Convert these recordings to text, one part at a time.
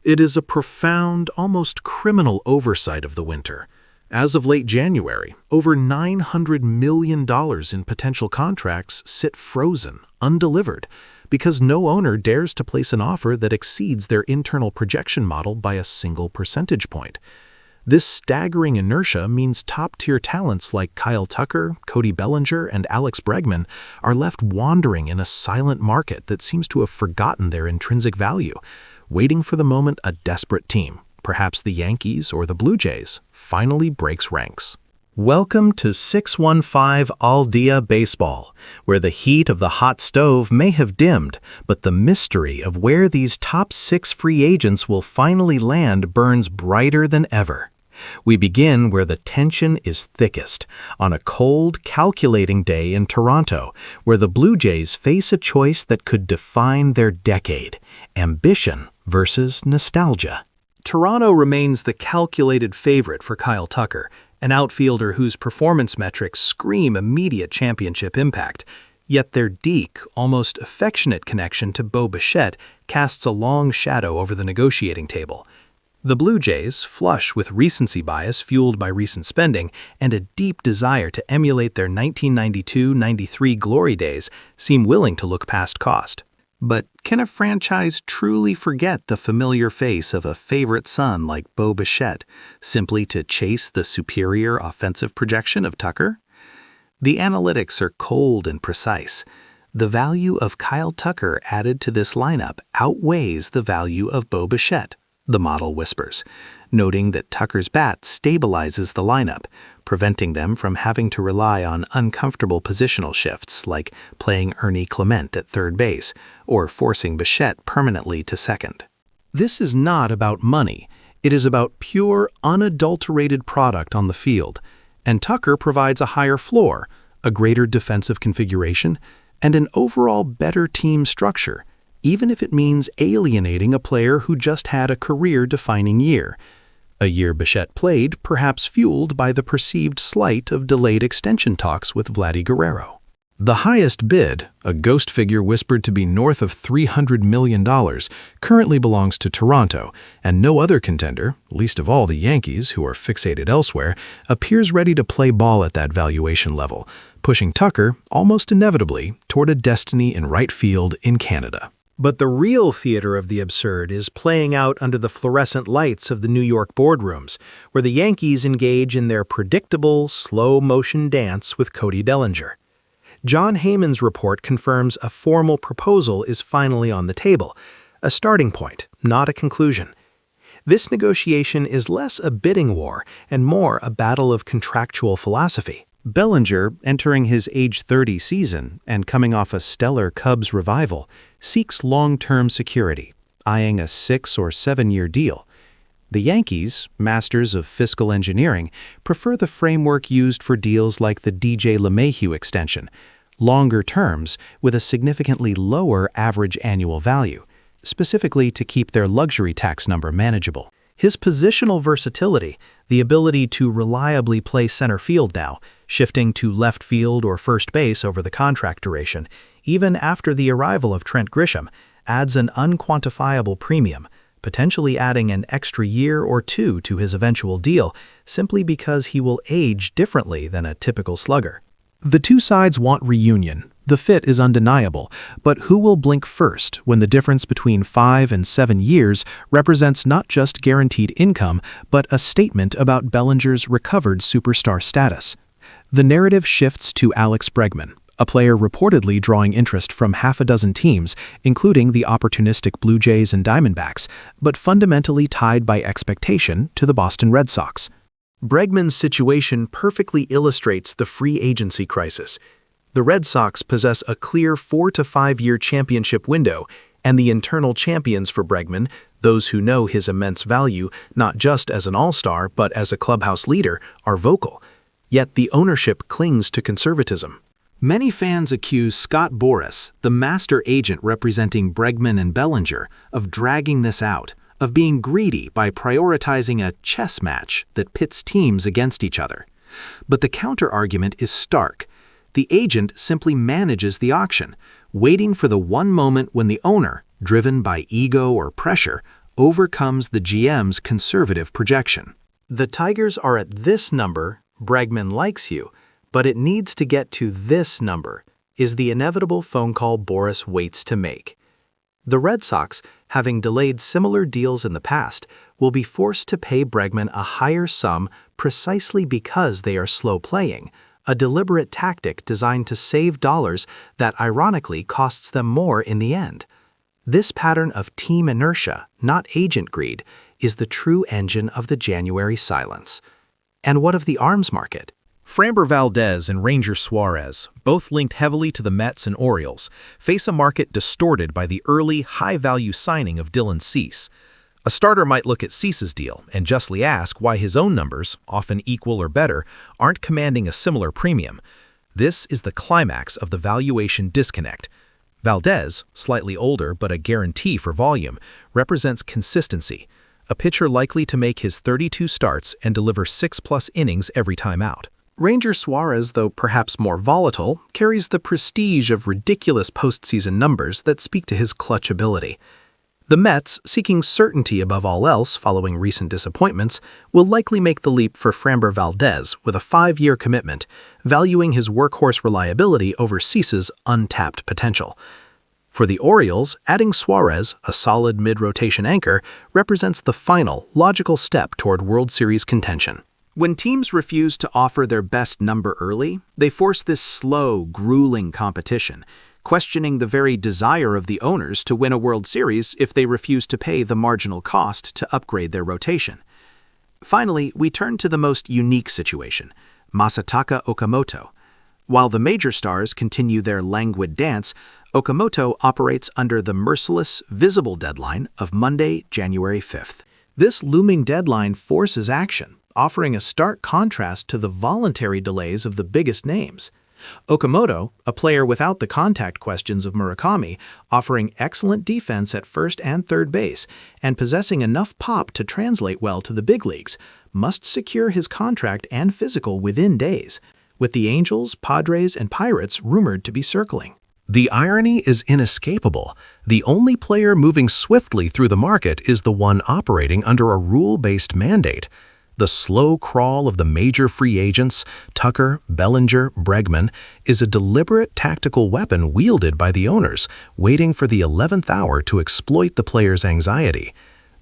It is a profound, almost criminal oversight of the winter. As of late January, over $900 million in potential contracts sit frozen, undelivered, because no owner dares to place an offer that exceeds their internal projection model by a single percentage point. This staggering inertia means top-tier talents like Kyle Tucker, Cody Bellinger, and Alex Bregman are left wandering in a silent market that seems to have forgotten their intrinsic value, waiting for the moment a desperate team, perhaps the Yankees or the Blue Jays, finally breaks ranks. Welcome to 615 Al Dia Baseball, where the heat of the hot stove may have dimmed, but the mystery of where these top 6 free agents will finally land burns brighter than ever. We begin where the tension is thickest, on a cold, calculating day in Toronto, where the Blue Jays face a choice that could define their decade: ambition versus nostalgia. Toronto remains the calculated favorite for Kyle Tucker, an outfielder whose performance metrics scream immediate championship impact, yet their deep, almost affectionate connection to Bo Bichette casts a long shadow over the negotiating table. The Blue Jays, flush with recency bias fueled by recent spending and a deep desire to emulate their 1992-93 glory days, seem willing to look past cost. But can a franchise truly forget the familiar face of a favorite son like Bo Bichette simply to chase the superior offensive projection of Tucker? The analytics are cold and precise. The value of Kyle Tucker added to this lineup outweighs the value of Bo Bichette, the model whispers, noting that Tucker's bat stabilizes the lineup, preventing them from having to rely on uncomfortable positional shifts like playing Ernie Clement at third base or forcing Bichette permanently to second. This is not about money. It is about pure, unadulterated product on the field, and Tucker provides a higher floor, a greater defensive configuration, and an overall better team structure, even if it means alienating a player who just had a career-defining year. A year Bichette played, perhaps fueled by the perceived slight of delayed extension talks with Vladdy Guerrero. The highest bid, a ghost figure whispered to be north of $300 million, currently belongs to Toronto, and no other contender, least of all the Yankees, who are fixated elsewhere, appears ready to play ball at that valuation level, pushing Tucker, almost inevitably, toward a destiny in right field in Canada. But the real theater of the absurd is playing out under the fluorescent lights of the New York boardrooms, where the Yankees engage in their predictable, slow-motion dance with Cody Bellinger. John Heyman's report confirms a formal proposal is finally on the table, a starting point, not a conclusion. This negotiation is less a bidding war and more a battle of contractual philosophy. Bellinger, entering his age 30 season and coming off a stellar Cubs revival, seeks long-term security, eyeing a 6 or 7-year deal. The Yankees, masters of fiscal engineering, prefer the framework used for deals like the DJ LeMahieu extension, longer terms with a significantly lower average annual value, specifically to keep their luxury tax number manageable. His positional versatility, the ability to reliably play center field now, shifting to left field or first base over the contract duration, even after the arrival of Trent Grisham, adds an unquantifiable premium, potentially adding an extra year or 2 to his eventual deal simply because he will age differently than a typical slugger. The two sides want reunion. The fit is undeniable, but who will blink first when the difference between 5 and 7 years represents not just guaranteed income, but a statement about Bellinger's recovered superstar status? The narrative shifts to Alex Bregman, a player reportedly drawing interest from half a dozen teams, including the opportunistic Blue Jays and Diamondbacks, but fundamentally tied by expectation to the Boston Red Sox. Bregman's situation perfectly illustrates the free agency crisis. The Red Sox possess a clear 4 to 5 year championship window, and the internal champions for Bregman, those who know his immense value not just as an all-star but as a clubhouse leader, are vocal. Yet the ownership clings to conservatism. Many fans accuse Scott Boras, the master agent representing Bregman and Bellinger, of dragging this out, of being greedy by prioritizing a chess match that pits teams against each other. But the counter-argument is stark. The agent simply manages the auction, waiting for the one moment when the owner, driven by ego or pressure, overcomes the GM's conservative projection. The Tigers are at this number, Bregman likes you, but it needs to get to this number, is the inevitable phone call Boras waits to make. The Red Sox, having delayed similar deals in the past, will be forced to pay Bregman a higher sum precisely because they are slow playing, a deliberate tactic designed to save dollars that ironically costs them more in the end. This pattern of team inertia, not agent greed, is the true engine of the January silence. And what of the arms market? Framber Valdez and Ranger Suarez, both linked heavily to the Mets and Orioles, face a market distorted by the early, high-value signing of Dylan Cease. A starter might look at Cease's deal and justly ask why his own numbers, often equal or better, aren't commanding a similar premium. This is the climax of the valuation disconnect. Valdez, slightly older but a guarantee for volume, represents consistency, a pitcher likely to make his 32 starts and deliver 6+ innings every time out. Ranger Suarez, though perhaps more volatile, carries the prestige of ridiculous postseason numbers that speak to his clutch ability. The Mets, seeking certainty above all else following recent disappointments, will likely make the leap for Framber Valdez with a 5-year commitment, valuing his workhorse reliability over Cease's untapped potential. For the Orioles, adding Suarez, a solid mid-rotation anchor, represents the final, logical step toward World Series contention. When teams refuse to offer their best number early, they force this slow, grueling competition, questioning the very desire of the owners to win a World Series if they refuse to pay the marginal cost to upgrade their rotation. Finally, we turn to the most unique situation, Masataka Okamoto. While the major stars continue their languid dance, Okamoto operates under the merciless, visible deadline of Monday, January 5th. This looming deadline forces action, offering a stark contrast to the voluntary delays of the biggest names. Okamoto, a player without the contact questions of Murakami, offering excellent defense at first and third base, and possessing enough pop to translate well to the big leagues, must secure his contract and physical within days, with the Angels, Padres, and Pirates rumored to be circling. The irony is inescapable. The only player moving swiftly through the market is the one operating under a rule-based mandate. The slow crawl of the major free agents, Tucker, Bellinger, Bregman, is a deliberate tactical weapon wielded by the owners, waiting for the 11th hour to exploit the player's anxiety.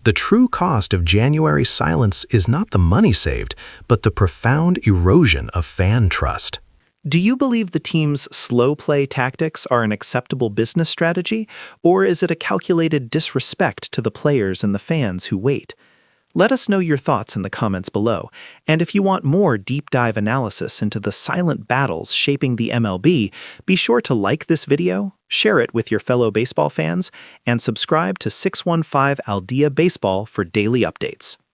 The true cost of January silence is not the money saved, but the profound erosion of fan trust. Do you believe the team's slow play tactics are an acceptable business strategy, or is it a calculated disrespect to the players and the fans who wait? Let us know your thoughts in the comments below, and if you want more deep dive analysis into the silent battles shaping the MLB, be sure to like this video, share it with your fellow baseball fans, and subscribe to 615 Al Día Baseball for daily updates.